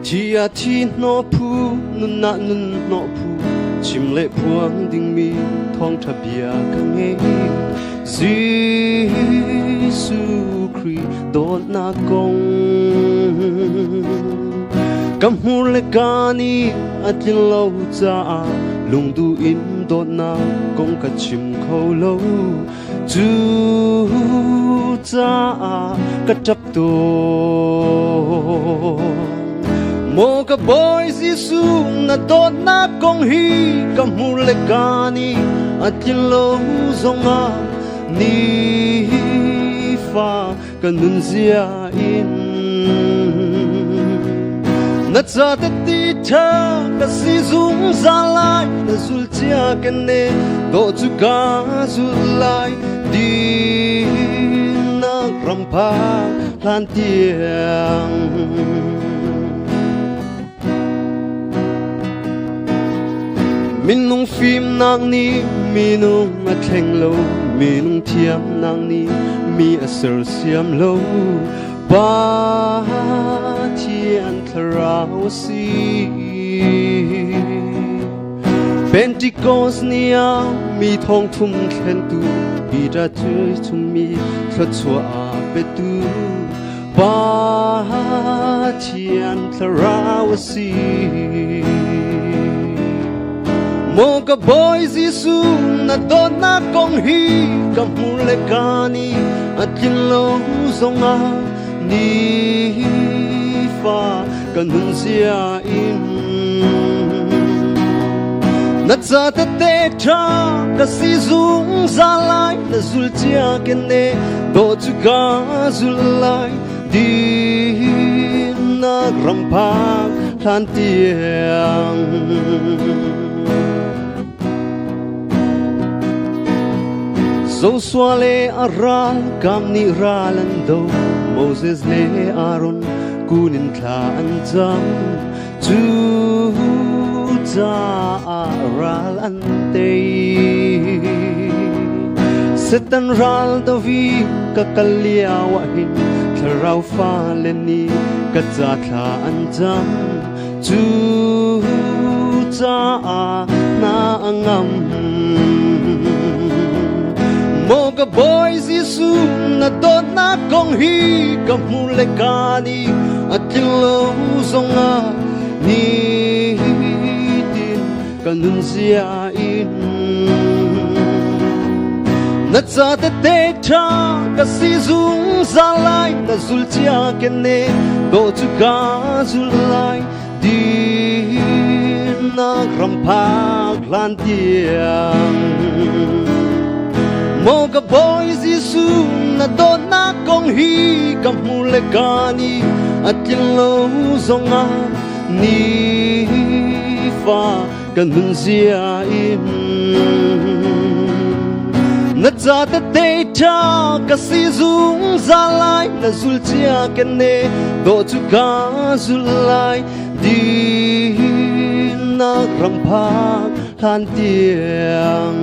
Tia thi no pu nun na nun no pu chim le puang ding mi thong tha bia ka nge Giêsu Christ dot na kong kam hu le ka ni atin lo cha lung du in dot na kong ka chim kho lo chu cha ka chap to mo ka boy Giêsu na dot na kong hi kam hu le ka ni atin lo zonga ni fa ka nun zia in na cha te ti tha ka si zung za lai na zul chia ka ne do chu ka zul lai di na ram pa lan tiang min nung phim nang ni mi nung a theng lo mi nung thiam nang ni mi a ser siam lo ba thian tharau si Pentecost nia mi thong thum thlen tu bi ra chơi chum mi thot chua a pe tu ba thian tharau si mo ka boy Giêsu na dot na kong hi kam hu le ka ni atin lo zonga ni fa ka nun zia in na cha te te tha ka si zung za lai na zul chia ke ne do chu ka zul lai di na ram pa than tiang so swale aral kam ni ralan do Moses le Aaron kunin tha an jam chu cha aral an te setan ral do vi ka kalia wa hin tharau fa le ni ka cha tha an jam chu cha na angam mo ka boy Giêsu na dot na kong hi kam hu le ka ni atin lo zonga ni tin ka nun zia in na cha te te tha ka si zung za lai na zul chia ke ne do chu ka zul lai di na ram pa lan tiang mo ka boy Giêsu na dot na kong hi kam hu le ka ni atin lo zonga ni fa ka nun zia in na cha te te tha ka si zung za lai na zul chia ke ne do chu ka zul lai di na ram pa than tiang